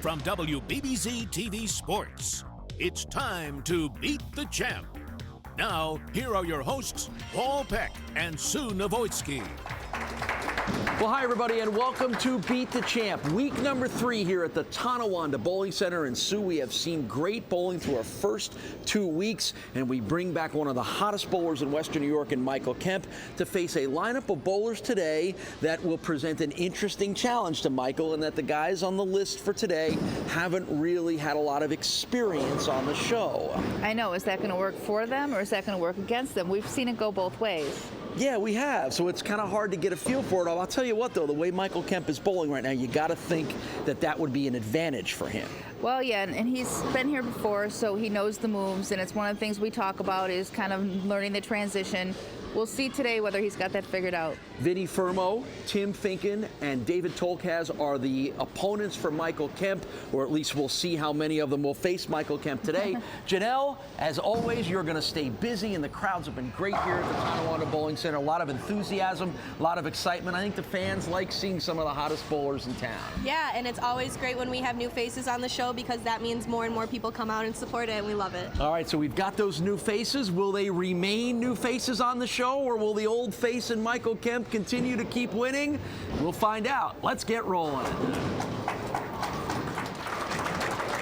from WBBZ-TV Sports. It's time to Beat the Champ. Now, here are your hosts, Paul Peck and Sue Novoitsky. Well, hi, everybody, and welcome to Beat the Champ. Week number 3 here at the Tonawanda Bowling Center. And Sue, we have seen great bowling through our first 2 weeks, and we bring back one of the hottest bowlers in Western New York in Michael Kemp to face a lineup of bowlers today that will present an interesting challenge to Michael, and that the guys on the list for today haven't really had a lot of experience on the show. I know. Is that going to work for them, or is that going to work against them? We've seen it go both ways. Yeah, we have, so it's kind of hard to get a feel for it all. I'll tell you what, though, the way Michael Kemp is bowling right now, you got to think that that would be an advantage for him. Well, yeah, and he's been here before, so he knows the moves, and it's one of the things we talk about is kind of learning the transition. We'll see today whether he's got that figured out. Vinny Fermo, Tim Finkin, and Dave Tolkacz are the opponents for Michael Kemp, or at least we'll see how many of them will face Michael Kemp today. Janelle, as always, you're going to stay busy, and the crowds have been great here at the Tonawanda Bowling Center. A lot of enthusiasm, a lot of excitement. I think the fans like seeing some of the hottest bowlers in town. Yeah, and it's always great when we have new faces on the show because that means more and more people come out and support it, and we love it. All right, so we've got those new faces. Will they remain new faces on the show, or will the old face in Michael Kemp continue to keep winning? We'll find out. Let's get rolling.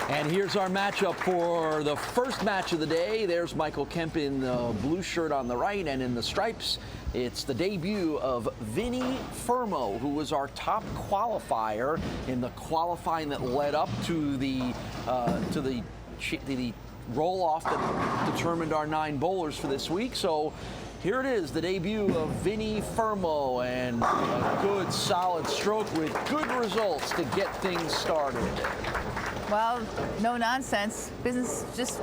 And here's our matchup for the first match of the day. There's Michael Kemp in the blue shirt on the right, and in the stripes, it's the debut of Vinny Fermo, who was our top qualifier in the qualifying that led up to the roll-off that determined our 9 bowlers for this week. So here it is, the debut of Vinny Fermo, and a good solid stroke with good results to get things started. Well, no nonsense. Business, just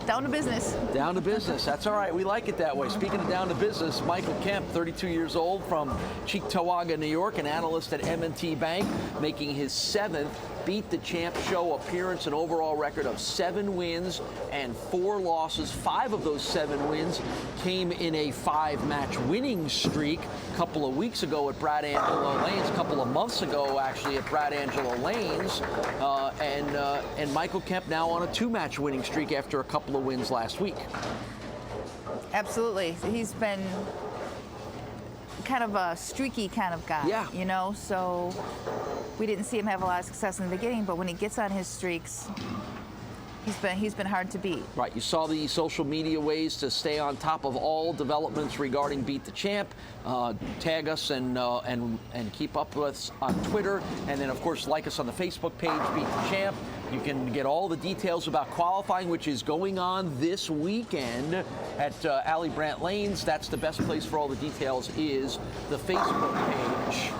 down to business. Down to business. That's all right. We like it that way. Speaking of down to business, Michael Kemp, 32 years old, from Cheektowaga, New York, an analyst at M&T Bank, making his 7th Beat the Champ show appearance, an overall record of 7 wins and 4 losses. 5 of those 7 wins came in a 5-match winning streak a couple of weeks ago at Brad Angelo Lanes, a couple of months ago actually at Brad Angelo Lanes, and Michael Kemp now on a 2-match winning streak after a couple of wins last week. Absolutely. He's been kind of a streaky kind of guy, yeah. You know, so we didn't see him have a lot of success in the beginning, but when he gets on his streaks, he's been hard to beat. Right. You saw the social media ways to stay on top of all developments regarding Beat the Champ. Tag us and keep up with us on Twitter, and then of course like us on the Facebook page, Beat the Champ. You can get all the details about qualifying, which is going on this weekend at Alley Brandt Lanes. That's the best place for all the details, is the Facebook page.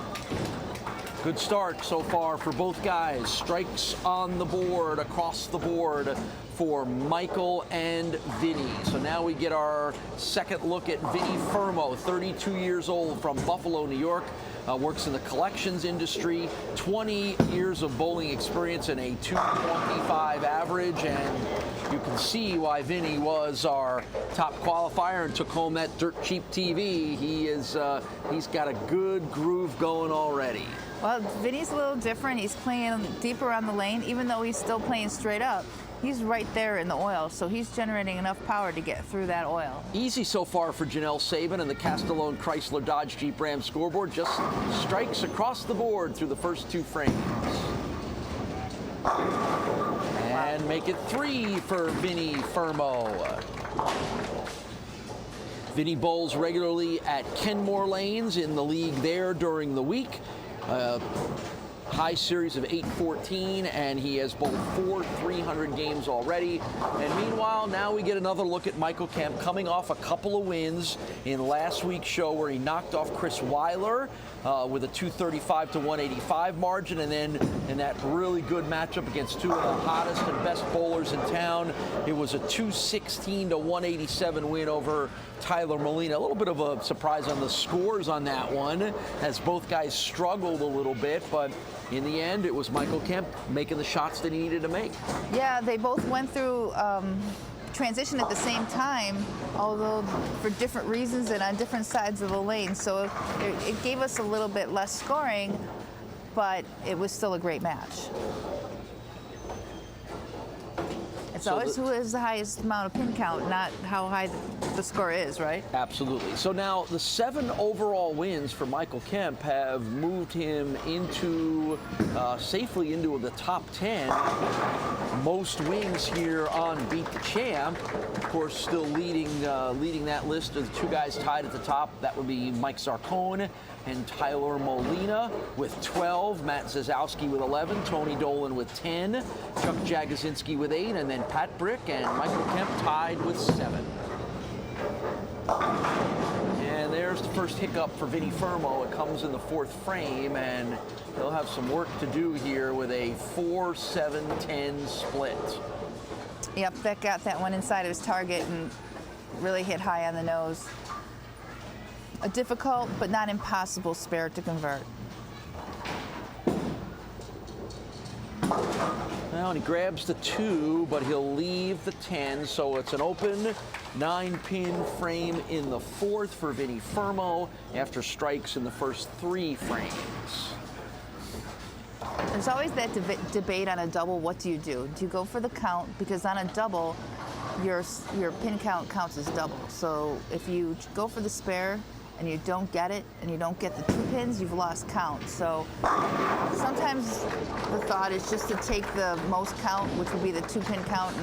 Good start so far for both guys. Strikes on the board, across the board for Michael and Vinny. So now we get our second look at Vinny Fermo, 32 years old, from Buffalo, New York. Works in the collections industry, 20 years of bowling experience and a 225 average, and you can see why Vinny was our top qualifier and took home that dirt cheap TV. He's got a good groove going already. Well, Vinny's a little different. He's playing deeper on the lane, even though he's still playing straight up. He's right there in the oil, so he's generating enough power to get through that oil. Easy so far for Janelle Sabin and the Castellone Chrysler Dodge Jeep Ram scoreboard. Just strikes across the board through the first 2 frames. And make it 3 for Vinny Fermo. Vinny bowls regularly at Kenmore Lanes in the league there during the week. High series of 814, and he has bowled 4 300 games already. And meanwhile, now we get another look at Michael Kemp, coming off a couple of wins in last week's show where he knocked off Chris Weiler with a 235 to 185 margin, and then in that really good matchup against 2 of the hottest and best bowlers in town, it was a 216 to 187 win over Tyler Molina. A little bit of a surprise on the scores on that one, as both guys struggled a little bit, but in the end, it was Michael Kemp making the shots that he needed to make. Yeah, they both went through transition at the same time, although for different reasons and on different sides of the lane. So it gave us a little bit less scoring, but it was still a great match. It's always who has the highest amount of pin count, not how high the score is, right? Absolutely. So now the 7 overall wins for Michael Kemp have moved him into safely into the top 10 most wins here on Beat the Champ. Of course, still leading that list of the 2 guys tied at the top. That would be Mike Zarcone and Tyler Molina with 12, Matt Zazowski with 11, Tony Dolan with 10, Chuck Jagosinski with 8, and then Pat Brick and Michael Kemp tied with 7. And there's the first hiccup for Vinny Fermo. It comes in the 4th frame, and he'll have some work to do here with a 4-7-10 split. Yep, that got that one inside of his target and really hit high on the nose. A difficult but not impossible spare to convert. Well, and he grabs the 2, but he'll leave the 10, so it's an open 9-pin frame in the 4th for Vinny Fermo after strikes in the first 3 frames. There's always that debate on a double. What do? Do you go for the count? Because on a double, your pin count counts as double. So if you go for the spare and you don't get it, and you don't get the 2 pins, you've lost count. So sometimes the thought is just to take the most count, which would be the 2-pin count,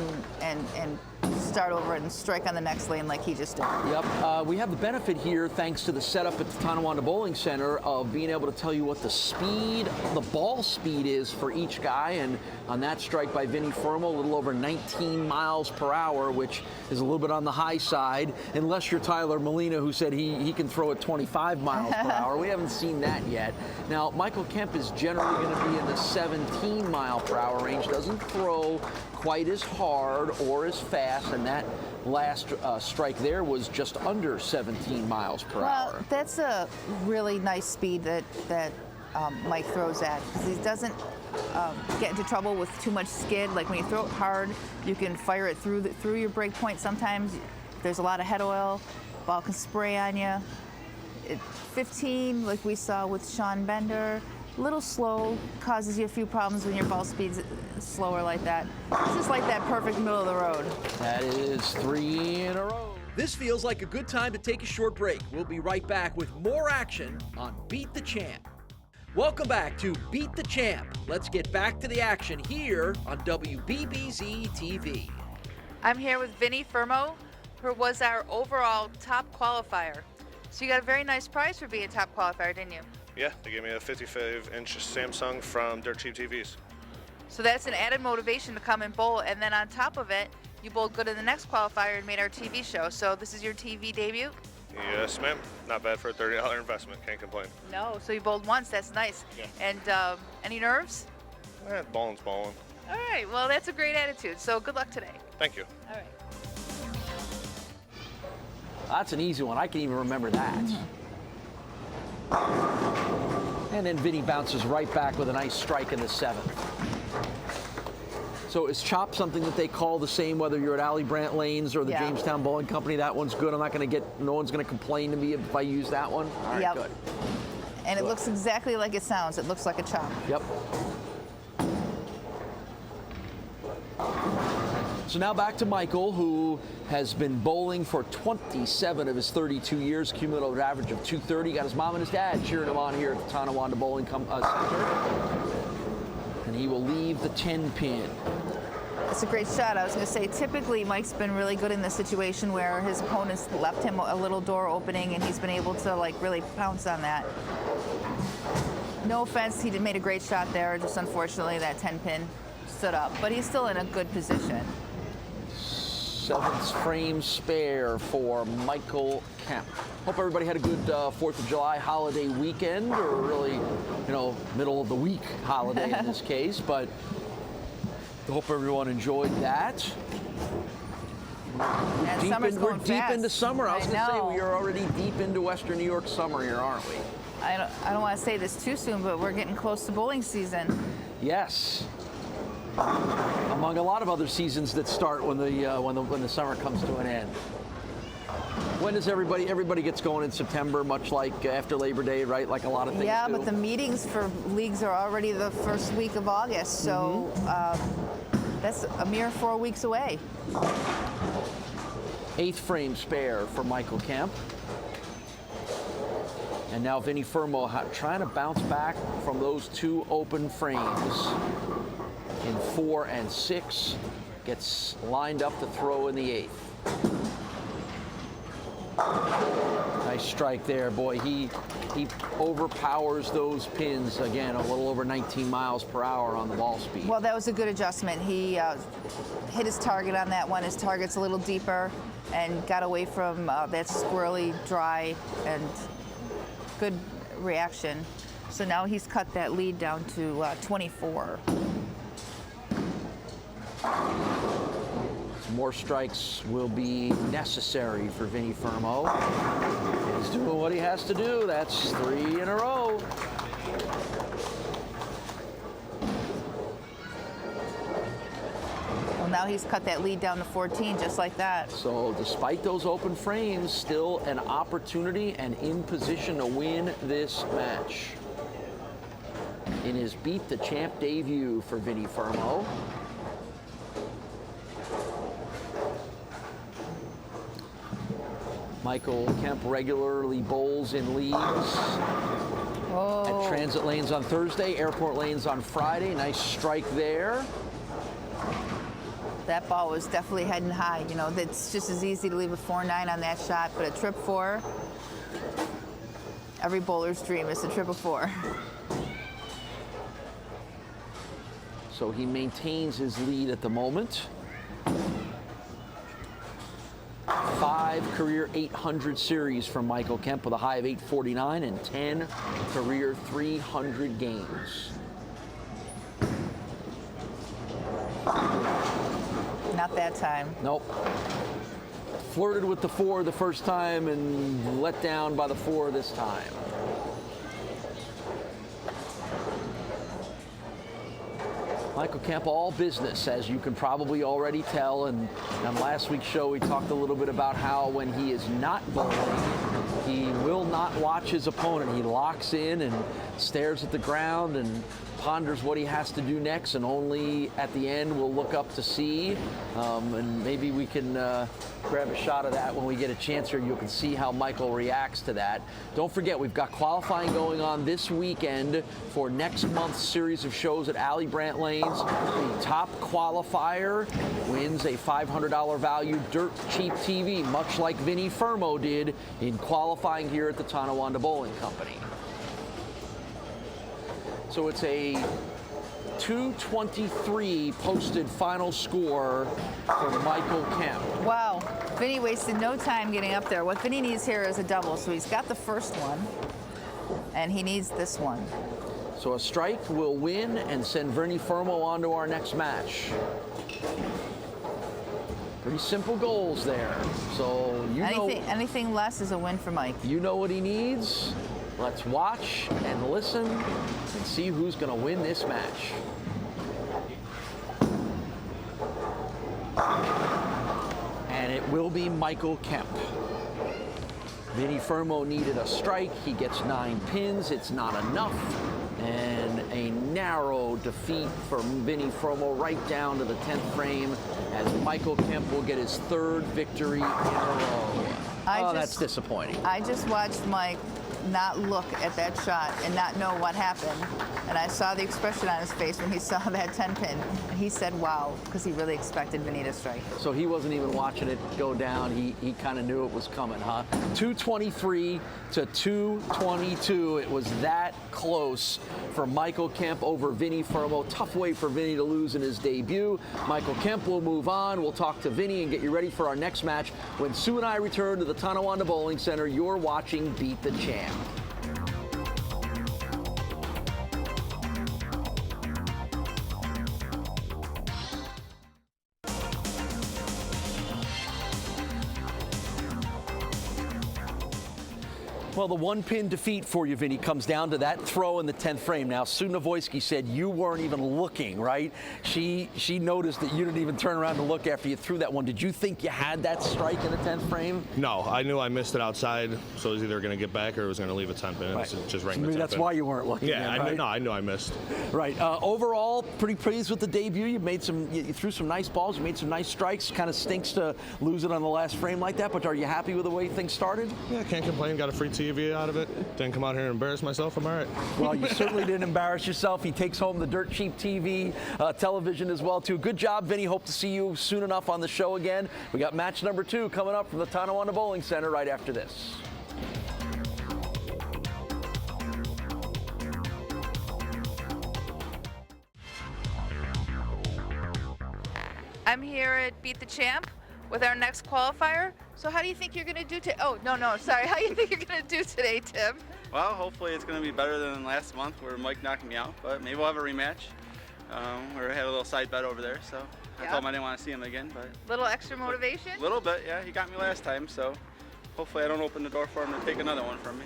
and start over and strike on the next lane like he just did. Yep, we have the benefit here, thanks to the setup at the Tonawanda Bowling Center, of being able to tell you what the speed, the ball speed is for each guy. And on that strike by Vinny Fermo, a little over 19 miles per hour, which is a little bit on the high side, unless you're Tyler Molina, who said he can throw at 25 miles per hour. We haven't seen that yet. Now, Michael Kemp is generally going to be in the 17 mile per hour range, doesn't throw quite as hard or as fast, and that last strike there was just under 17 miles per hour. Well, that's a really nice speed that Mike throws at, because he doesn't get into trouble with too much skid. Like when you throw it hard, you can fire it through your break point. Sometimes there's a lot of head oil, ball can spray on you. 15, like we saw with Sean Bender, a little slow, causes you a few problems when your ball speed's slower like that. It's just like that perfect middle of the road. That is 3 in a row. This feels like a good time to take a short break. We'll be right back with more action on Beat the Champ. Welcome back to Beat the Champ. Let's get back to the action here on WBBZ-TV. I'm here with Vinny Fermo, who was our overall top qualifier. So you got a very nice prize for being top qualifier, didn't you? Yeah, they gave me a 55-inch Samsung from Dirt Cheap TVs. So that's an added motivation to come and bowl, and then on top of it, you bowled good in the next qualifier and made our TV show. So this is your TV debut? Yes, ma'am. Not bad for a $30 investment. Can't complain. No, so you bowled once. That's nice. Yeah. And any nerves? Balling's balling. All right, well, that's a great attitude. So good luck today. Thank you. All right. That's an easy one. I can even remember that. And then Vinny bounces right back with a nice strike in the 7th. So is chop something that they call the same whether you're at Alley Brandt Lanes or the Yeah. Jamestown Bowling Company? That one's good. No one's going to complain to me if I use that one. All right, Yep. good. And it looks exactly like it sounds. It looks like a chop. Yep. So now back to Michael, who has been bowling for 27 of his 32 years, cumulative average of 230. Got his mom and his dad cheering him on here at the Tonawanda Bowling Center. And he will leave the 10-pin. It's a great shot. I was going to say, typically Mike's been really good in this situation where his opponents left him a little door opening, and he's been able to like really pounce on that. No offense, he made a great shot there. Just unfortunately that 10-pin stood up, but he's still in a good position. 7th frame spare for Michael Kemp. Hope everybody had a good 4th of July holiday weekend, or really, middle of the week holiday in this case, but I hope everyone enjoyed that. We're deep into summer. I was going to say, we are already deep into Western New York summer here, aren't we? I don't want to say this too soon, but we're getting close to bowling season. Yes. Among a lot of other seasons that start when the summer comes to an end. When does everybody gets going in September, much like after Labor Day, right? Like a lot of things do. But the meetings for leagues are already the first week of August, so That's a mere 4 weeks away. 8th frame spare for Michael Kemp. And now Vinny Fermo trying to bounce back from those 2 open frames. In 4 and 6, gets lined up to throw in the 8th. Nice strike there, boy. He overpowers those pins again, a little over 19 miles per hour on the ball speed. Well, that was a good adjustment. He hit his target on that one. His target's a little deeper and got away from that squirrely, dry, and good reaction. So now he's cut that lead down to 24. More strikes will be necessary for Vinny Fermo. He's doing what he has to do. That's 3 in a row. Well, now he's cut that lead down to 14, just like that. So despite those open frames, still an opportunity and in position to win this match. In his Beat the Champ debut for Vinny Fermo. Michael Kemp regularly bowls in leagues at transit lanes on Thursday, airport lanes on Friday. Nice strike there. That ball was definitely heading high. You know, it's just as easy to leave a 4-9 on that shot, but a trip 4, every bowler's dream is a trip of 4. So he maintains his lead at the moment. 5 career 800 series from Michael Kemp with a high of 849 and 10 career 300 games. Not that time. Nope. Flirted with the 4 the first time and let down by the 4 this time. Michael Kemp, all business, as you can probably already tell. And on last week's show, we talked a little bit about how when he is not bowling, he will not watch his opponent. He locks in and stares at the ground and ponders what he has to do next, and only at the end will look up to see. And maybe we can grab a shot of that when we get a chance here. You can see how Michael reacts to that. Don't forget, we've got qualifying going on this weekend for next month's series of shows at Alley Brandt Lanes. The top qualifier wins a $500 value dirt cheap TV, much like Vinny Fermo did in qualifying here at the Tonawanda Bowling Company. So it's a 223 posted final score for Michael Kemp. Wow, Vinny wasted no time getting up there. What Vinny needs here is a double, so he's got the first one, and he needs this one. So a strike will win and send Vinny Fermo on to our next match. Pretty simple goals there. So you know, anything less is a win for Mike. You know what he needs. Let's watch and listen and see who's going to win this match. And it will be Michael Kemp. Vinny Fermo needed a strike. He gets 9 pins. It's not enough. And a narrow defeat for Vinny Fermo right down to the 10th frame as Michael Kemp will get his 3rd victory in a row. That's disappointing. I just watched Mike not look at that shot and not know what happened. And I saw the expression on his face when he saw that 10 pin. And he said, wow, because he really expected Vinny to strike. So he wasn't even watching it go down. He kind of knew it was coming, huh? 223 to 222. It was that close for Michael Kemp over Vinny Fermo. Tough way for Vinny to lose in his debut. Michael Kemp will move on. We'll talk to Vinny and get you ready for our next match. When Sue and I return to the Tonawanda Bowling Center, you're watching Beat the Champ. Well, the one-pin defeat for you, Vinny, comes down to that throw in the 10th frame. Now, Sue Navoyski said you weren't even looking, right? She noticed that you didn't even turn around to look after you threw that one. Did you think you had that strike in the 10th frame? No, I knew I missed it outside, so it was either going to get back or it was going to leave a 10 pin. Right. So just rang Maybe the 10 that's pin. why you weren't looking. Yeah, then, right? I knew I missed. Right. Overall, pretty pleased with the debut. You threw some nice balls. You made some nice strikes. Kind of stinks to lose it on the last frame like that, but are you happy with the way things started? Yeah, can't complain. Got a free TV out of it. Didn't come out here and embarrass myself. I'm all right. Well, you certainly didn't embarrass yourself. He takes home the dirt cheap TV, television as well, too. Good job, Vinny. Hope to see you soon enough on the show again. We got match number 2 coming up from the Tonawanda Bowling Center right after this. I'm here at Beat the Champ with our next qualifier. So how do you think you're going to do today? Oh, no, sorry. How do you think you're going to do today, Tim? Well, hopefully it's going to be better than last month where Mike knocked me out, but maybe we'll have a rematch. We had a little side bet over there, so I told him I didn't want to see him again. But Little extra motivation? a little bit, yeah. He got me last time, so hopefully I don't open the door for him to take another one from me.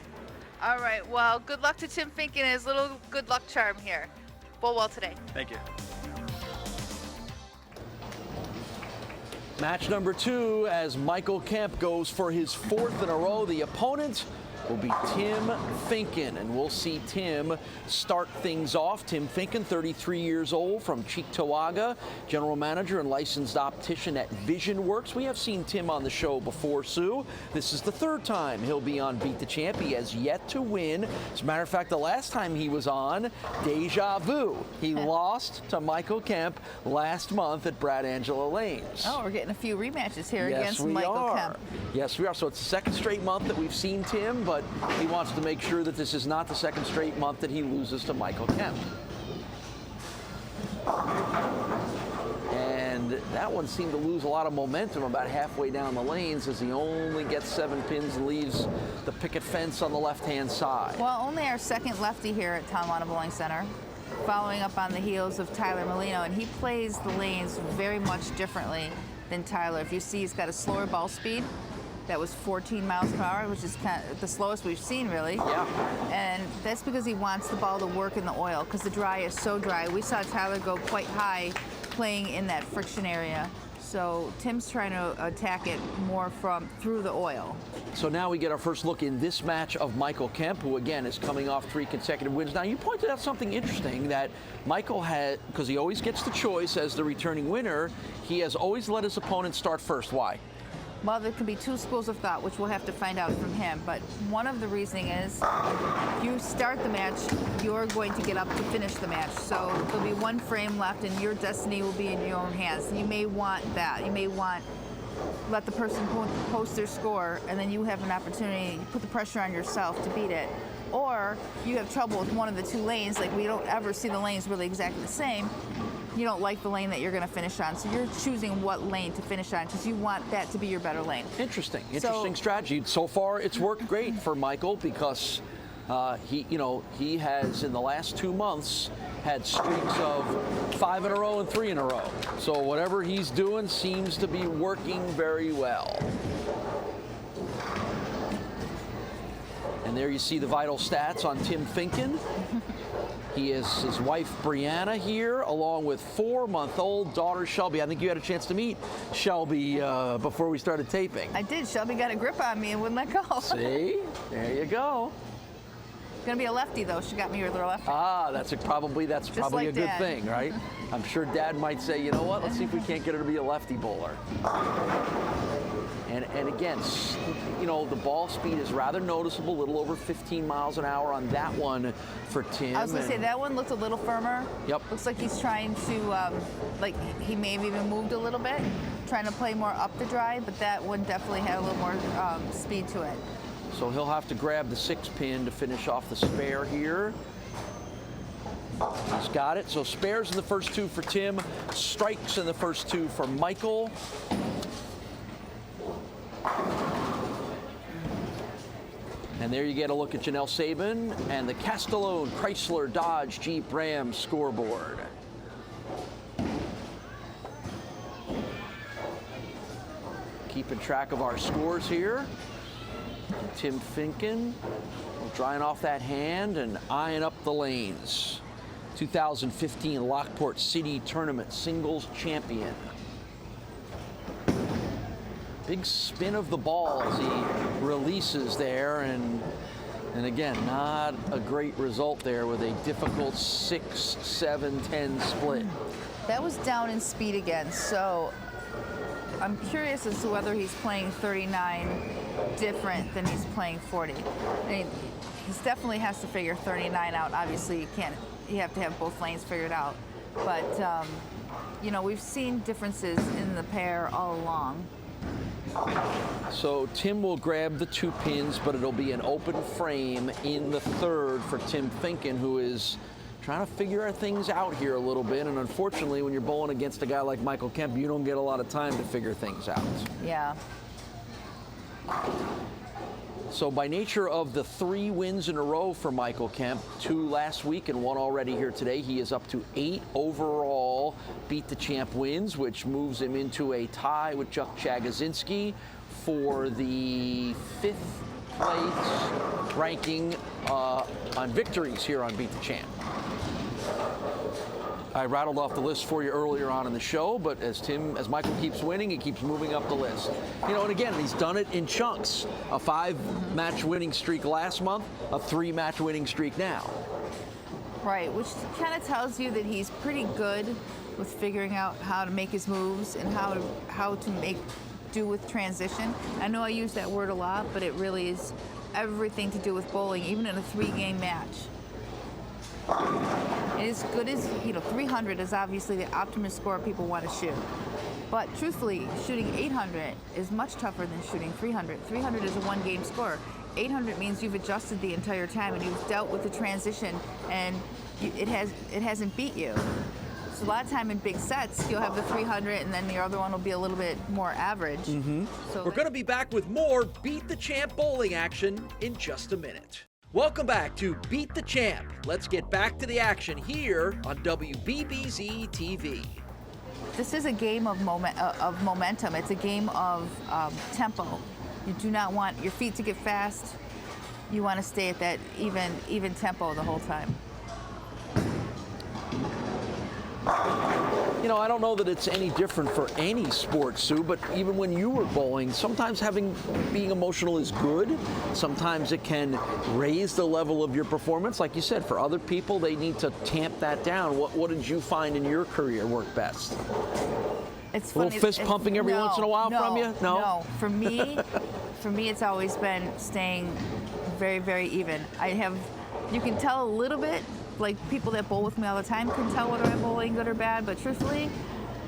All right. Well, good luck to Tim Finkin and his little good luck charm here. Bowl well today. Thank you. Match number 2 as Michael Kemp goes for his 4th in a row. The opponent will be Tim Finkin, and we'll see Tim start things off. Tim Finkin, 33 years old, from Cheektowaga, general manager and licensed optician at Vision Works. We have seen Tim on the show before, Sue. This is the 3rd time he'll be on Beat the Champ. He has yet to win. As a matter of fact, the last time he was on, deja vu. He lost to Michael Kemp last month at Brad Angela Lanes. Oh, we're getting a few rematches here Yes, against we Michael are. Kemp. Yes, we are. So it's the 2nd straight month that we've seen Tim, but he wants to make sure that this is not the 2nd straight month that he loses to Michael Kemp. And that one seemed to lose a lot of momentum about halfway down the lanes as he only gets 7 pins and leaves the picket fence on the left-hand side. Well, only our 2nd lefty here at Tonawanda Bowling Center, following up on the heels of Tyler Molino, and he plays the lanes very much differently than Tyler. If you see, he's got a slower ball speed. That was 14 miles per hour, which is kind of the slowest we've seen, really. Yeah. And that's because he wants the ball to work in the oil, because the dry is so dry. We saw Tyler go quite high playing in that friction area. So Tim's trying to attack it more through the oil. So now we get our first look in this match of Michael Kemp, who again is coming off 3 consecutive wins. Now you pointed out something interesting that Michael had, because he always gets the choice as the returning winner, he has always let his opponent start first. Why? Well, there could be 2 schools of thought, which we'll have to find out from him. But one of the reasoning is, if you start the match, you're going to get up to finish the match. So there'll be 1 frame left, and your destiny will be in your own hands. You may want that. You may want let the person post their score, and then you have an opportunity to put the pressure on yourself to beat it. Or you have trouble with one of the 2 lanes, like we don't ever see the lanes really exactly the same. You don't like the lane that you're going to finish on, so you're choosing what lane to finish on because you want that to be your better lane. Interesting strategy. So far, it's worked great for Michael because he has in the last 2 months had streaks of 5 in a row and 3 in a row. So whatever he's doing seems to be working very well. And there you see the vital stats on Tim Finkin. He is his wife Brianna here, along with 4-month-old daughter Shelby. I think you had a chance to meet Shelby before we started taping. I did. Shelby got a grip on me and wouldn't let go. See? There you go. Gonna be a lefty though. She got me with her lefty. Ah, that's probably like a good Dad. thing, right? I'm sure Dad might say, you know what? Let's see if we can't get her to be a lefty bowler. And again, the ball speed is rather noticeable, a little over 15 miles an hour on that one for Tim. I was going to say, that one looked a little firmer. Yep. Looks like he's trying to, he may have even moved a little bit, trying to play more up the drive, but that one definitely had a little more speed to it. So he'll have to grab the 6 pin to finish off the spare here. He's got it. So spares in the first 2 for Tim, strikes in the first 2 for Michael. And there you get a look at Janelle Sabin and the Castellone Chrysler Dodge Jeep Ram scoreboard. Keeping track of our scores here. Tim Finkin drying off that hand and eyeing up the lanes. 2015 Lockport City Tournament singles champion. Big spin of the ball as he releases there, and again, not a great result there with a difficult 6-7-10 split. That was down in speed again, so I'm curious as to whether he's playing 39 different than he's playing 40. I mean, he definitely has to figure 39 out. Obviously, you have to have both lanes figured out. But, you know, we've seen differences in the pair all along. So Tim will grab the 2 pins, but it'll be an open frame in the third for Tim Finkin, who is trying to figure things out here a little bit. And unfortunately, when you're bowling against a guy like Michael Kemp, you don't get a lot of time to figure things out. Yeah. So by nature of the 3 wins in a row for Michael Kemp, 2 last week and 1 already here today, he is up to 8 overall Beat the Champ wins, which moves him into a tie with Chuck Chagazinski for the 5th place ranking on victories here on Beat the Champ. I rattled off the list for you earlier on in the show, but as Michael keeps winning, he keeps moving up the list. You know, and again, he's done it in chunks. A 5-match winning streak last month, a 3-match winning streak now. Right, which kind of tells you that he's pretty good with figuring out how to make his moves and how to make do with transition. I know I use that word a lot, but it really is everything to do with bowling, even in a 3-game match. As good as, you know, 300 is obviously the optimum score people want to shoot. But truthfully, shooting 800 is much tougher than shooting 300. 300 is a 1-game score. 800 means you've adjusted the entire time and you've dealt with the transition, and it hasn't beat you. So a lot of time in big sets, you'll have the 300 and then the other one will be a little bit more average. So We're going to be back with more Beat the Champ bowling action in just a minute. Welcome back to Beat the Champ. Let's get back to the action here on WBBZ-TV. This is a game of momentum. It's a game of tempo. You do not want your feet to get fast. You want to stay at that even tempo the whole time. You know, I don't know that it's any different for any sport, Sue, but even when you were bowling, sometimes being emotional is good. Sometimes it can raise the level of your performance. Like you said, for other people, they need to tamp that down. What did you find in your career work best? It's a little funny, fist pumping every once in a while from you? No. For me, it's always been staying very, very even. You can tell a little bit. Like people that bowl with me all the time can tell whether I'm bowling good or bad, but truthfully,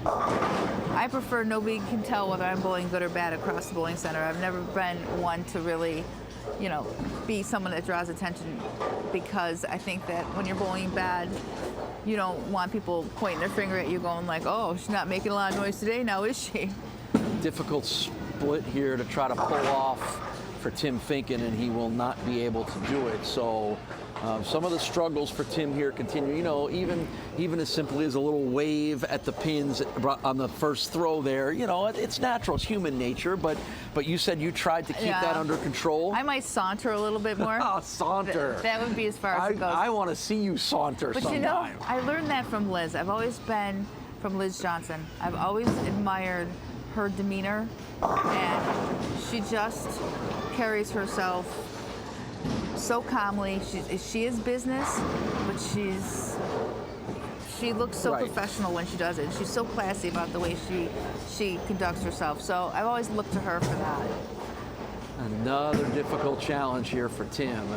I prefer nobody can tell whether I'm bowling good or bad across the bowling center. I've never been one to really, you know, be someone that draws attention, because I think that when you're bowling bad, you don't want people pointing their finger at you going like, oh, she's not making a lot of noise today, now is she? Difficult split here to try to pull off for Tim Finkin, and he will not be able to do it. So some of the struggles for Tim here continue. You know, even as simply as a little wave at the pins on the first throw there. You know, it's natural, it's human nature. But you said you tried to keep that under control. I might saunter a little bit more. Oh, saunter. That would be as far as it goes. I want to see you saunter sometime. You know, I learned that from Liz. I've always been from Liz Johnson. I've always admired her demeanor, and she just carries herself so calmly. She is business, but she looks so professional when she does it. She's so classy about the way she conducts herself. So I've always looked to her for that. Another difficult challenge here for Tim.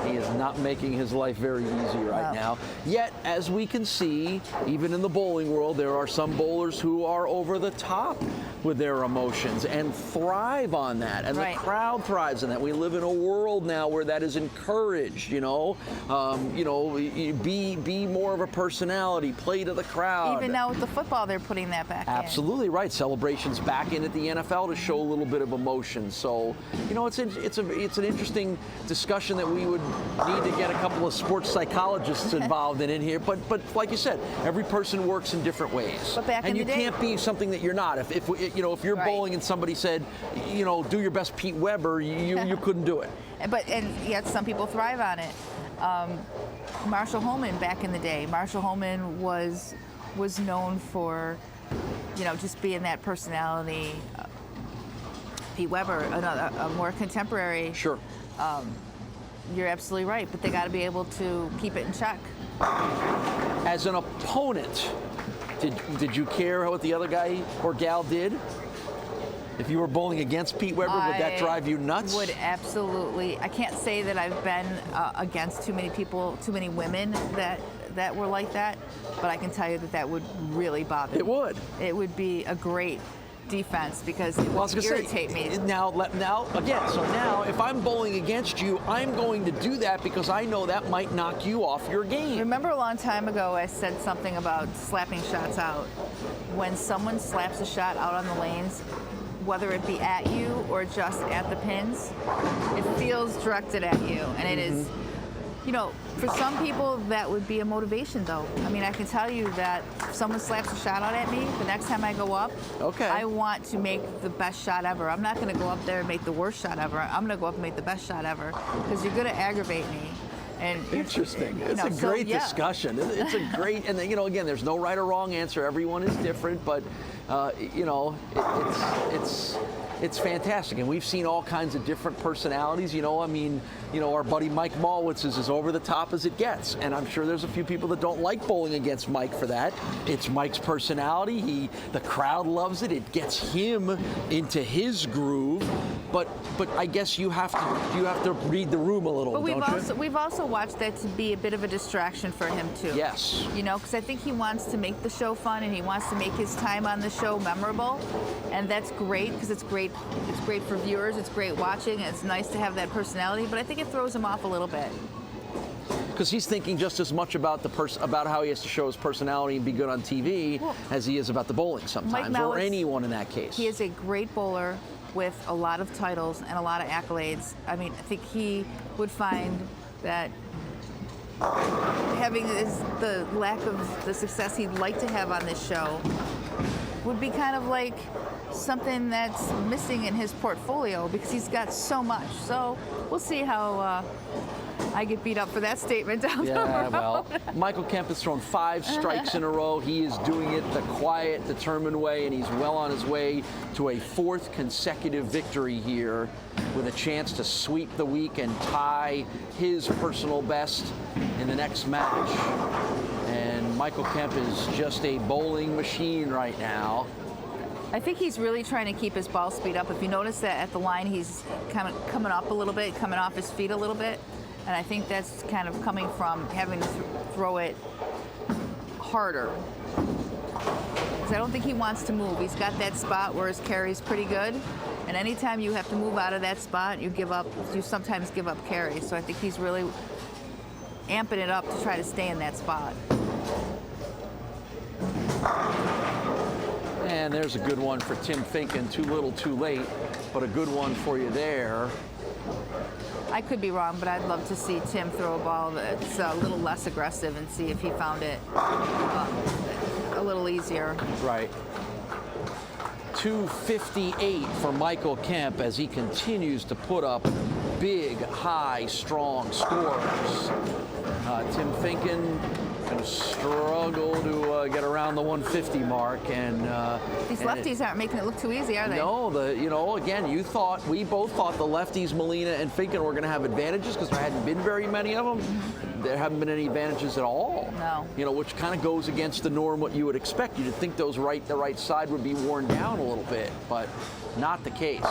He is not making his life very easy right now. Yet, as we can see, even in the bowling world, there are some bowlers who are over the top with their emotions and thrive on that. And the crowd thrives on that. We live in a world now where that is encouraged, you know. Be more of a personality, play to the crowd. Even now with the football, they're putting that back in. Absolutely right. Celebrations back in at the NFL to show a little bit of emotion. So it's an interesting discussion that we would need to get a couple of sports psychologists involved in here. But like you said, every person works in different ways. But back and in you the day, can't be something that you're not. If you're Right. bowling and somebody said, do your best Pete Weber, you couldn't do it. And yet some people thrive on it. Marshall Holman back in the day. Marshall Holman was known for, just being that personality. Pete Weber, a more contemporary. Sure. You're absolutely right, but they got to be able to keep it in check. As an opponent, did you care what the other guy or gal did? If you were bowling against Pete Weber, would that drive you nuts? Would absolutely. I can't say that I've been against too many people, too many women that were like that, but I can tell you that would really bother me. It would. It would be a great defense because it would irritate me. Now, if I'm bowling against you, I'm going to do that because I know that might knock you off your game. Remember a long time ago I said something about slapping shots out. When someone slaps a shot out on the lanes, whether it be at you or just at the pins, it feels directed at you. And it is, for some people that would be a motivation though. I mean, I can tell you that if someone slaps a shot out at me, the next time I go up, I want to make the best shot ever. I'm not gonna go up there and make the worst shot ever. I'm gonna go up and make the best shot ever because you're gonna aggravate me. And interesting. It's a great discussion. It's a great, and again, there's no right or wrong answer. Everyone is different, but it's fantastic, and we've seen all kinds of different personalities. Our buddy Mike Malwitz is as over the top as it gets, and I'm sure there's a few people that don't like bowling against Mike for that. It's Mike's personality. The crowd loves it. It gets him into his groove. But I guess you have to read the room a little. But don't you? we've also watched that to be a bit of a distraction for him too. Yes. Because I think he wants to make the show fun and he wants to make his time on the show memorable, and that's great because it's great. It's great for viewers. It's great watching. And it's nice to have that personality, but I think it throws him off a little bit. Because he's thinking just as much about about how he has to show his personality and be good on TV as he is about the bowling sometimes, or anyone in that case. He is a great bowler with a lot of titles and a lot of accolades. I mean, I think he would find that having the lack of the success he'd like to have on this show would be kind of like something that's missing in his portfolio because he's got so much. So we'll see how I get beat up for that statement down the road. Well, Michael Kemp has thrown 5 strikes in a row. He is doing it the quiet, determined way, and he's well on his way to a 4th consecutive victory here with a chance to sweep the week and tie his personal best in the next match. And Michael Kemp is just a bowling machine right now. I think he's really trying to keep his ball speed up. If you notice that at the line, he's kind of coming up a little bit, coming off his feet a little bit. And I think that's kind of coming from having to throw it harder. Because I don't think he wants to move. He's got that spot where his carry's pretty good. And anytime you have to move out of that spot, you sometimes give up carry. So I think he's really amping it up to try to stay in that spot. And there's a good one for Tim Finkin. Too little, too late, but a good one for you there. I could be wrong, but I'd love to see Tim throw a ball that's a little less aggressive and see if he found it a little easier. Right. 258 for Michael Kemp as he continues to put up big, high, strong scores. Tim Finkin going to struggle to get around the 150 mark, and these lefties aren't making it look too easy, are they? No, again, we both thought the lefties, Molina and Finkin, were going to have advantages because there hadn't been very many of them. Mm-hmm. There haven't been any advantages at all. No. Which kind of goes against the norm, what you would expect. You'd think the right side would be worn down a little bit, but not the case.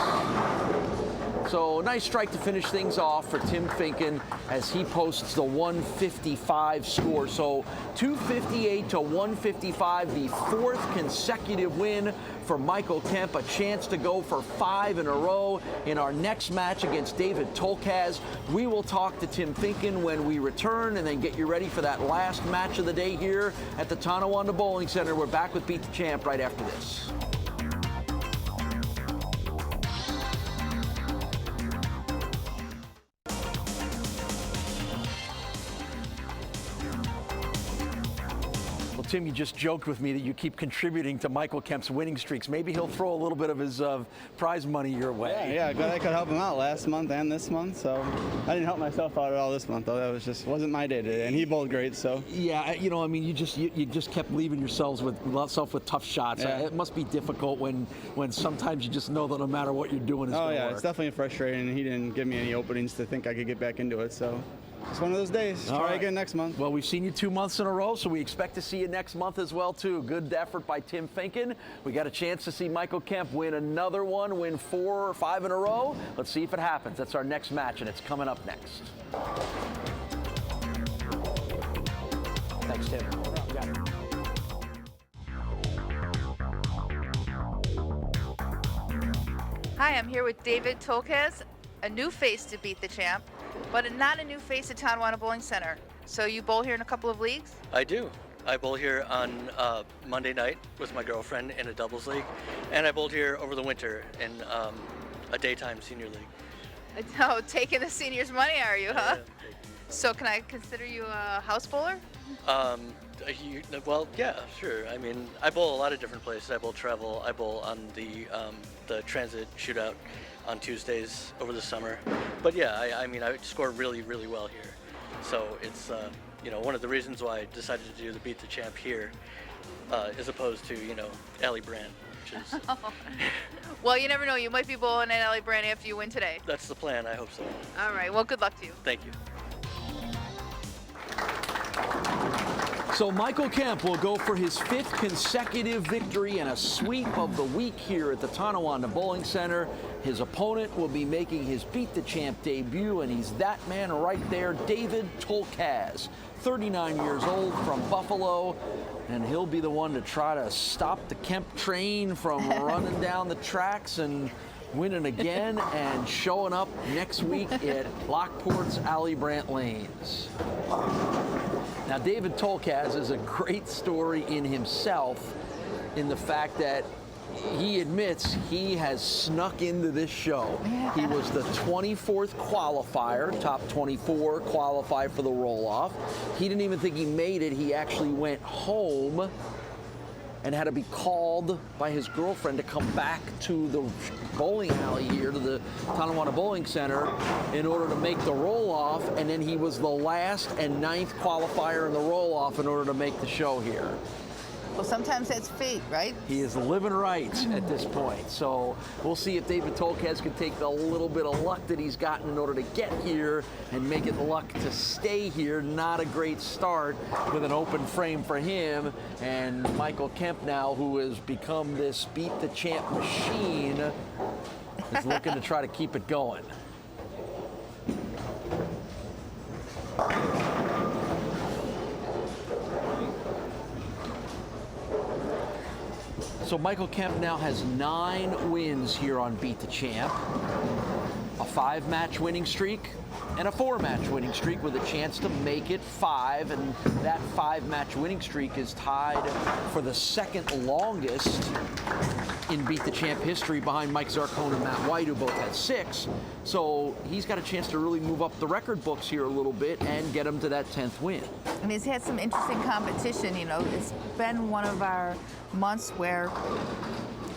So nice strike to finish things off for Tim Finkin as he posts the 155 score. So 258 to 155, the 4th consecutive win for Michael Kemp, a chance to go for 5 in a row in our next match against David Tolkacz. We will talk to Tim Finkin when we return and then get you ready for that last match of the day here at the Tonawanda Bowling Center. We're back with Beat the Champ right after this. Tim, you just joked with me that you keep contributing to Michael Kemp's winning streaks. Maybe he'll throw a little bit of his prize money your way. Yeah, glad I could help him out last month and this month. So I didn't help myself out at all this month, though. That was wasn't my day today, and he bowled great. So yeah, you know, I mean, you just kept leaving yourself with tough shots. Yeah. It must be difficult when sometimes you just know that no matter what you're doing is going to work. It's definitely frustrating. He didn't give me any openings to think I could get back into it. So it's one of those days. Try again next month. Well, we've seen you 2 months in a row, so we expect to see you next month as well, too. Good effort by Tim Finkin. We got a chance to see Michael Kemp win another one, win 4 or 5 in a row. Let's see if it happens. That's our next match, and it's coming up next. Thanks, Tim. Got it. Hi, I'm here with David Tolkacz, a new face to Beat the Champ, but not a new face at Tonawanda Bowling Center. So you bowl here in a couple of leagues? I do. I bowl here on Monday night with my girlfriend in a doubles league, and I bowled here over the winter in a daytime senior league. Oh, taking the seniors' money, are you, huh? Yeah. So can I consider you a house bowler? Well, yeah, sure. I mean, I bowl a lot of different places. I bowl travel. I bowl on the transit shootout on Tuesdays over the summer. But yeah, I mean, I score really, really well here. So it's, one of the reasons why I decided to do the Beat the Champ here, as opposed to, Alley Brand, which is... Well, you never know. You might be bowling at Alley Brand after you win today. That's the plan. I hope so. All right. Well, good luck to you. Thank you. So Michael Kemp will go for his 5th consecutive victory and a sweep of the week here at the Tonawanda Bowling Center. His opponent will be making his Beat the Champ debut, and he's that man right there, Dave Tolkacz, 39 years old from Buffalo, and he'll be the one to try to stop the Kemp train from running down the tracks and winning again and showing up next week at Lockport's Alley Brant Lanes. Now, David Tolkacz is a great story in himself in the fact that he admits he has snuck into this show. Yeah. He was the 24th qualifier, top 24, qualify for the roll-off. He didn't even think he made it. He actually went home and had to be called by his girlfriend to come back to the bowling alley here, to the Tonawanda Bowling Center, in order to make the roll-off, and then he was the last and 9th qualifier in the roll-off in order to make the show here. Well, sometimes that's fate, right? He is living right at this point. So we'll see if David Tolkacz can take the little bit of luck that he's gotten in order to get here and make it luck to stay here. Not a great start with an open frame for him. And Michael Kemp now, who has become this Beat the Champ machine, is looking to try to keep it going. So Michael Kemp now has 9 wins here on Beat the Champ, a 5-match winning streak, and a 4-match winning streak with a chance to make it 5, and that 5-match winning streak is tied for the 2nd longest in Beat the Champ history behind Mike Zarcone and Matt White, who both had 6. So he's got a chance to really move up the record books here a little bit and get him to that 10th win. And he's had some interesting competition, It's been one of our months where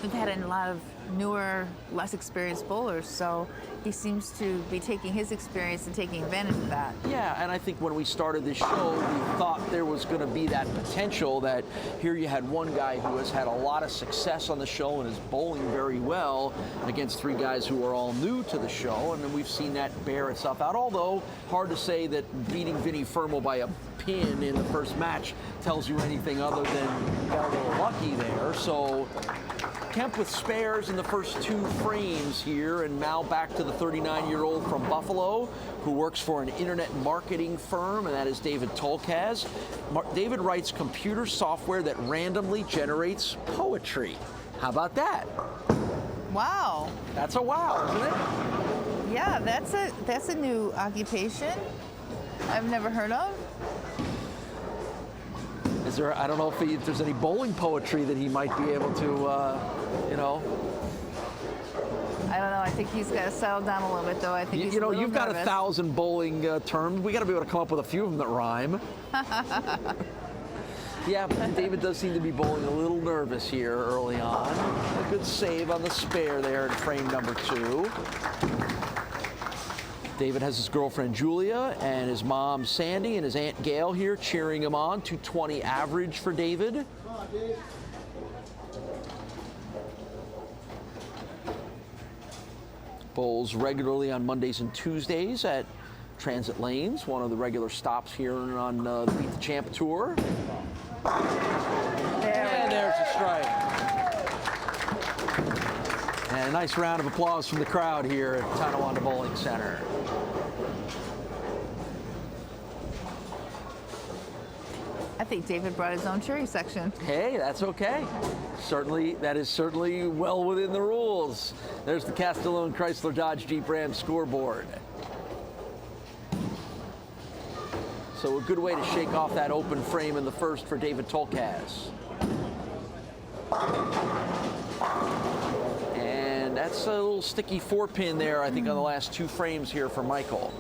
we've had a lot of newer, less experienced bowlers, so he seems to be taking his experience and taking advantage of that. Yeah, and I think when we started this show, we thought there was going to be that potential that here you had one guy who has had a lot of success on the show and is bowling very well against 3 guys who are all new to the show, and then we've seen that bear itself out, although hard to say that beating Vinny Fermo by a pin in the first match tells you anything other than you got a little lucky there. So Kemp with spares in the first 2 frames here, and now back to the 39-year-old from Buffalo who works for an internet marketing firm, and that is David Tolkacz. David writes computer software that randomly generates poetry. How about that? Wow. That's a wow, isn't it? Yeah, that's a new occupation I've never heard of. Is there, I don't know if there's any bowling poetry that he might be able to, I don't know. I think he's got to settle down a little bit, though. I think he's a little you've got nervous. 1,000 bowling terms. We got to be able to come up with a few of them that rhyme. Yeah, David does seem to be bowling a little nervous here early on. A good save on the spare there in frame number 2. David has his girlfriend Julia and his mom Sandy and his Aunt Gail here cheering him on. 220 average for David. Bowls regularly on Mondays and Tuesdays at Transit Lanes, one of the regular stops here on the Beat the Champ Tour. And there's a strike. And a nice round of applause from the crowd here at Tonawanda Bowling Center. I think David brought his own cheering section. Hey, that's okay. That is certainly well within the rules. There's the Castellone Chrysler Dodge Jeep Ram scoreboard. So a good way to shake off that open frame in the first for David Tolkacz. And that's a little sticky 4-pin there, I think, on the last 2 frames here for Michael.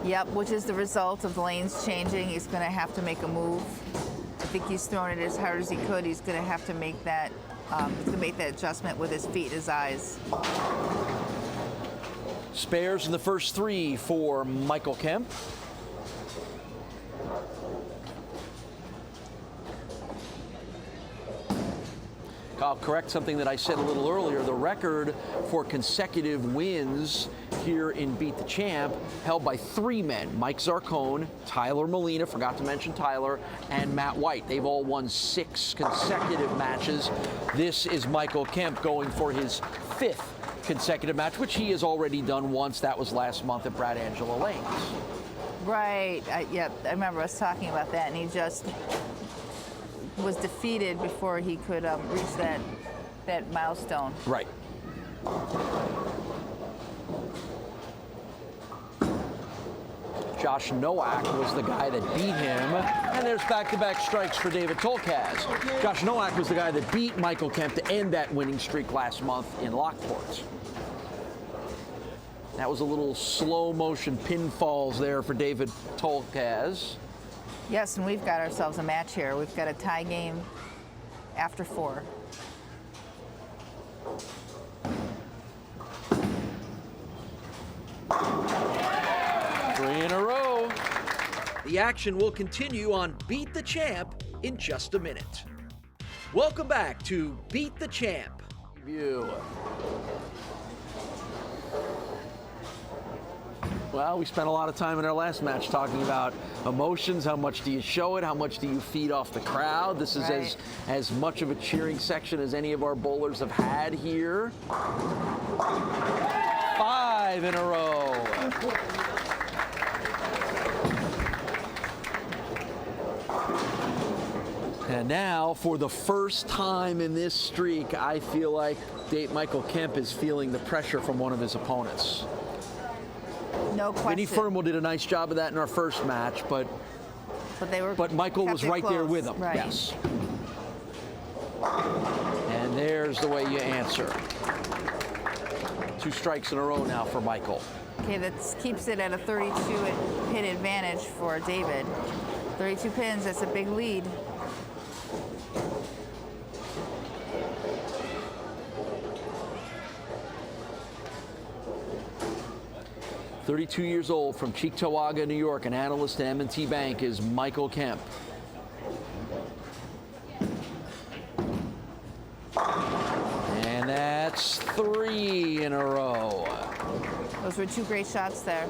Yep, which is the result of the lanes changing. He's going to have to make a move. I think he's thrown it as hard as he could. He's going to have to make that. He's going to make that adjustment with his feet, his eyes. Spares in the first 3 for Michael Kemp. I'll correct something that I said a little earlier. The record for consecutive wins here in Beat the Champ held by 3 men. Mike Zarcone, Tyler Molina, forgot to mention Tyler, and Matt White. They've all won 6 consecutive matches. This is Michael Kemp going for his 5th consecutive match, which he has already done once. That was last month at Brad Angela Lanes. Right. Yep. I remember us talking about that, and he just was defeated before he could reach that milestone. Right. Josh Nowak was the guy that beat him, and there's back-to-back strikes for David Tolkacz. Josh Nowak was the guy that beat Michael Kemp to end that winning streak last month in Lockport. That was a little slow-motion pinfalls there for David Tolkacz. Yes, and we've got ourselves a match here. We've got a tie game after 4. Three in a row. The action will continue on Beat the Champ in just a minute. Welcome back to Beat the Champ. Review. Well, we spent a lot of time in our last match talking about emotions. How much do you show it? How much do you feed off the crowd? This is right. as much of a cheering section as any of our bowlers have had here. 5 in a row. And now, for the first time in this streak, I feel like Michael Kemp is feeling the pressure from one of his opponents. No question. Vinny Fermo did a nice job of that in our first match, but Michael was right there with him. Right. Yes. And there's the way you answer. 2 strikes in a row now for Michael. Okay, that keeps it at a 32-pin advantage for David. 32 pins, that's a big lead. "32 years old, from Cheektowaga, New York, an analyst at M&T Bank, is Michael Kemp. And that's 3 in a row. Those were 2 great shots there.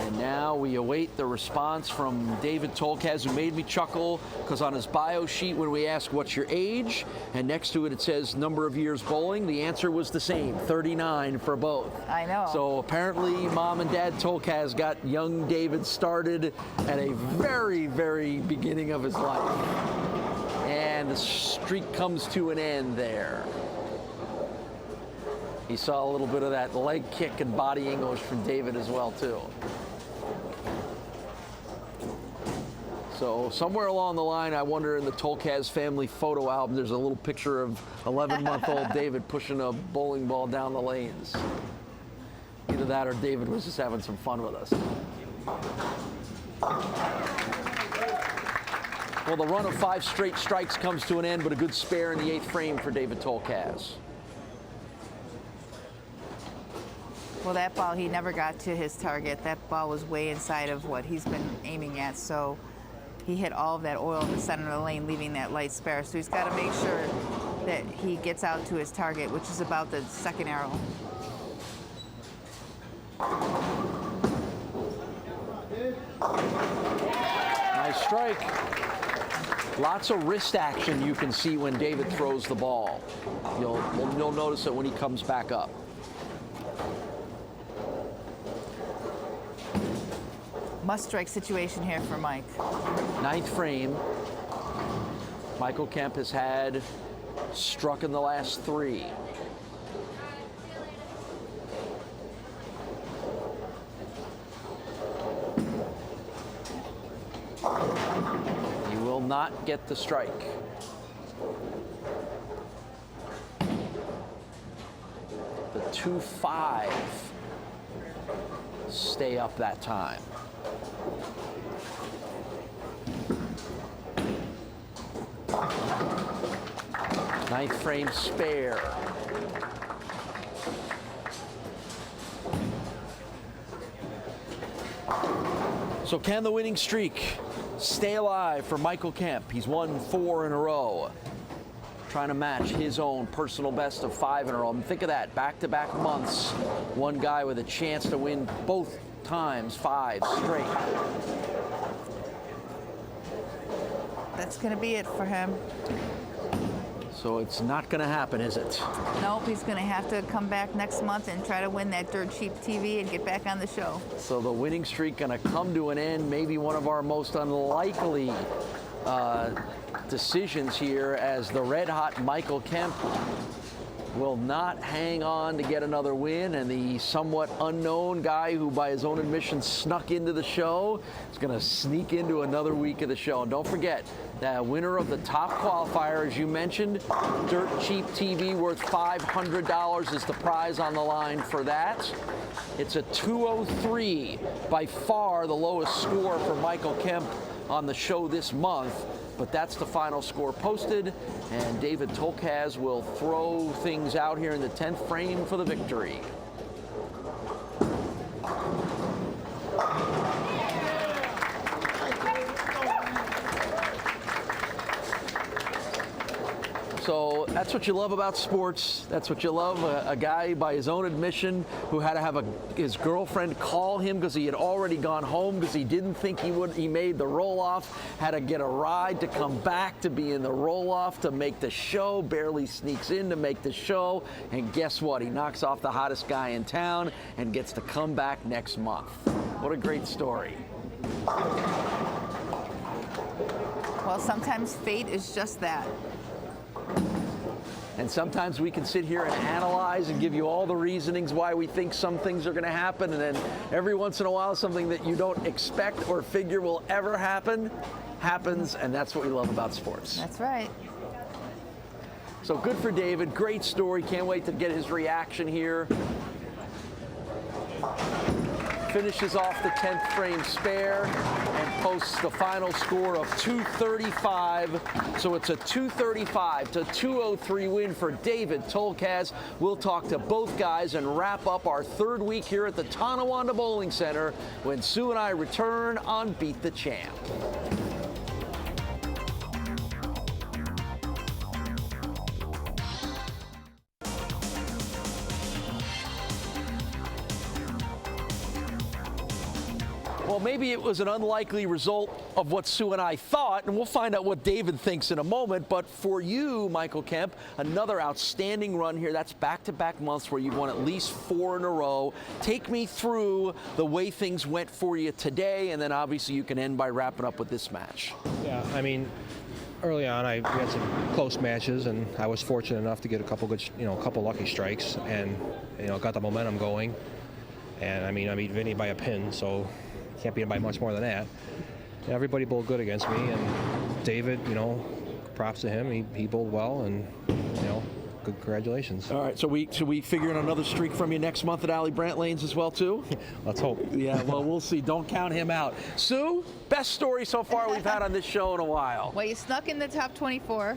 And now we await the response from David Tolkacz, who made me chuckle because on his bio sheet, when we ask what's your age, and next to it says number of years bowling, the answer was the same, 39 for both. I know. So apparently Mom and Dad Tolkacz got young David started at a very, very beginning of his life. And the streak comes to an end there. He saw a little bit of that leg kick and body English from David as well, too. So somewhere along the line, I wonder in the Tolkacz family photo album, there's a little picture of 11-month-old David pushing a bowling ball down the lanes. Either that or David was just having some fun with us. Well, the run of 5 straight strikes comes to an end, but a good spare in the 8th frame for David Tolkacz. Well, that ball, he never got to his target. That ball was way inside of what he's been aiming at, so he hit all of that oil in the center of the lane, leaving that light spare. So he's got to make sure that he gets out to his target, which is about the 2nd arrow. Nice strike. Lots of wrist action you can see when David throws the ball. You'll notice it when he comes back up. Must-strike situation here for Mike. 9th frame. Michael Kemp has had struck in the last 3. He will not get the strike. The 2-5 stay up that time. Ninth frame spare. So can the winning streak stay alive for Michael Kemp? He's won 4 in a row. Trying to match his own personal best of 5 in a row. I mean, think of that, back-to-back months. One guy with a chance to win both times, 5 straight. That's going to be it for him. So it's not going to happen, is it? Nope, he's going to have to come back next month and try to win that dirt cheap TV and get back on the show. So the winning streak going to come to an end. Maybe one of our most unlikely decisions here, as the red-hot Michael Kemp will not hang on to get another win, and the somewhat unknown guy who by his own admission snuck into the show is going to sneak into another week of the show. And don't forget, the winner of the top qualifier, as you mentioned, dirt cheap TV worth $500 is the prize on the line for that. It's a 203, by far the lowest score for Michael Kemp on the show this month. But that's the final score posted, and David Tolkacz will throw things out here in the 10th frame for the victory. So that's what you love about sports. That's what you love, a guy by his own admission who had to have his girlfriend call him because he had already gone home because he didn't think he would. He made the roll-off, had to get a ride to come back to be in the roll-off to make the show, barely sneaks in to make the show, and guess what? He knocks off the hottest guy in town and gets to come back next month. What a great story. Well, sometimes fate is just that. And sometimes we can sit here and analyze and give you all the reasonings why we think some things are going to happen, and then every once in a while something that you don't expect or figure will ever happen happens, and that's what we love about sports. That's right. So good for David. Great story. Can't wait to get his reaction here. Finishes off the 10th frame spare and posts the final score of 235. So it's a 235 to 203 win for David Tolkacz. We'll talk to both guys and wrap up our 3rd week here at the Tonawanda Bowling Center when Sue and I return on Beat the Champ. Well, maybe it was an unlikely result of what Sue and I thought, and we'll find out what David thinks in a moment. But for you, Michael Kemp, another outstanding run here. That's back-to-back months where you've won at least 4 in a row. Take me through the way things went for you today, and then obviously you can end by wrapping up with this match. Yeah, I mean, early on, we had some close matches, and I was fortunate enough to get a couple good, a couple lucky strikes, and got the momentum going. And I mean, I beat Vinny by a pin, so can't beat him by much more than that. Everybody bowled good against me, and David, props to him. He bowled well, and congratulations. All right, so we figuring another streak from you next month at Alley Brant Lanes as well, too? Let's hope. Yeah, well, we'll see. Don't count him out. Sue, best story so far we've had on this show in a while. Well, you snuck in the top 24.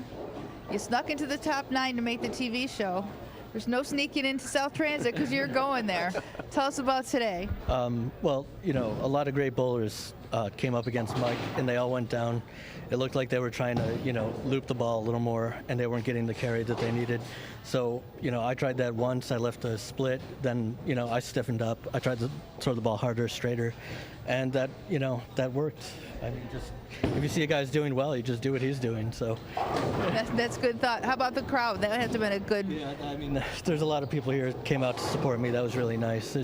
You snuck into the top 9 to make the TV show. There's no sneaking into South Transit because you're going there. Tell us about today. Well, you know, a lot of great bowlers came up against Mike, and they all went down. It looked like they were trying to, you know, loop the ball a little more, and they weren't getting the carry that they needed. So, you know, I tried that once. I left a split. Then, you know, I stiffened up. I tried to throw the ball harder, straighter, and that, you know, that worked. I mean, just if you see a guy's doing well, you just do what he's doing. So that's good thought. How about the crowd? That has to have been a good. Yeah, I mean, there's a lot of people here that came out to support me. That was really nice.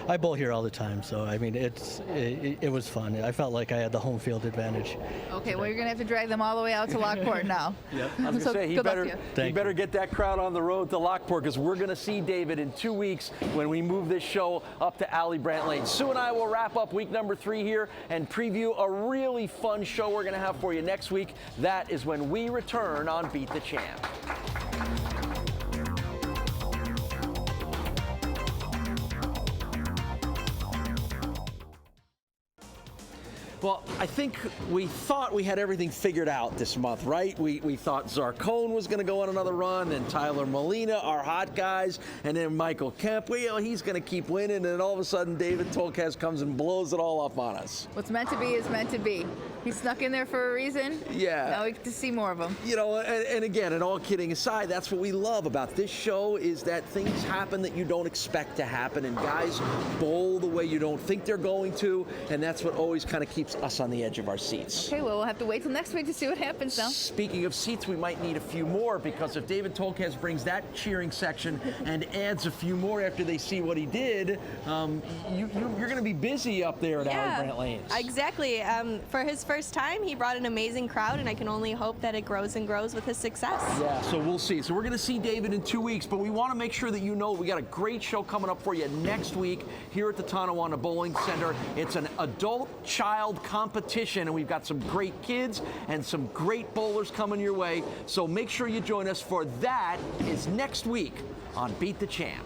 I bowl here all the time, so I mean, it was fun. I felt like I had the home field advantage. Okay, well, you're gonna have to drag them all the way out to Lockport now. Yep. I was gonna say he better get that crowd on the road to Lockport, because we're gonna see David in 2 weeks when we move this show up to Alley Brant Lane. Sue and I will wrap up week number 3 here and preview a really fun show we're going to have for you next week. That is when we return on Beat the Champ. Well, I think we thought we had everything figured out this month, right? We thought Zarcone was going to go on another run, and Tyler Molina, our hot guys, and then Michael Kemp. Well, he's going to keep winning, and then all of a sudden David Tolkacz comes and blows it all up on us. What's meant to be is meant to be. He snuck in there for a reason. Yeah. Now we get to see more of him. You know, and again, and all kidding aside, that's what we love about this show, is that things happen that you don't expect to happen, and guys bowl the way you don't think they're going to, and that's what always kind of keeps us on the edge of our seats. Okay, well, we'll have to wait till next week to see what happens now. Speaking of seats, we might need a few more, because if David Tolkacz brings that cheering section and adds a few more after they see what he did, you're going to be busy up there at Alley Brant Lanes. Exactly. For his first time, he brought an amazing crowd, and I can only hope that it grows and grows with his success. Yeah, so we'll see. So we're going to see David in 2 weeks, but we want to make sure that you know we got a great show coming up for you next week here at the Tonawanda Bowling Center. It's an adult-child competition, and we've got some great kids and some great bowlers coming your way. So make sure you join us for that. Is next week on Beat the Champ.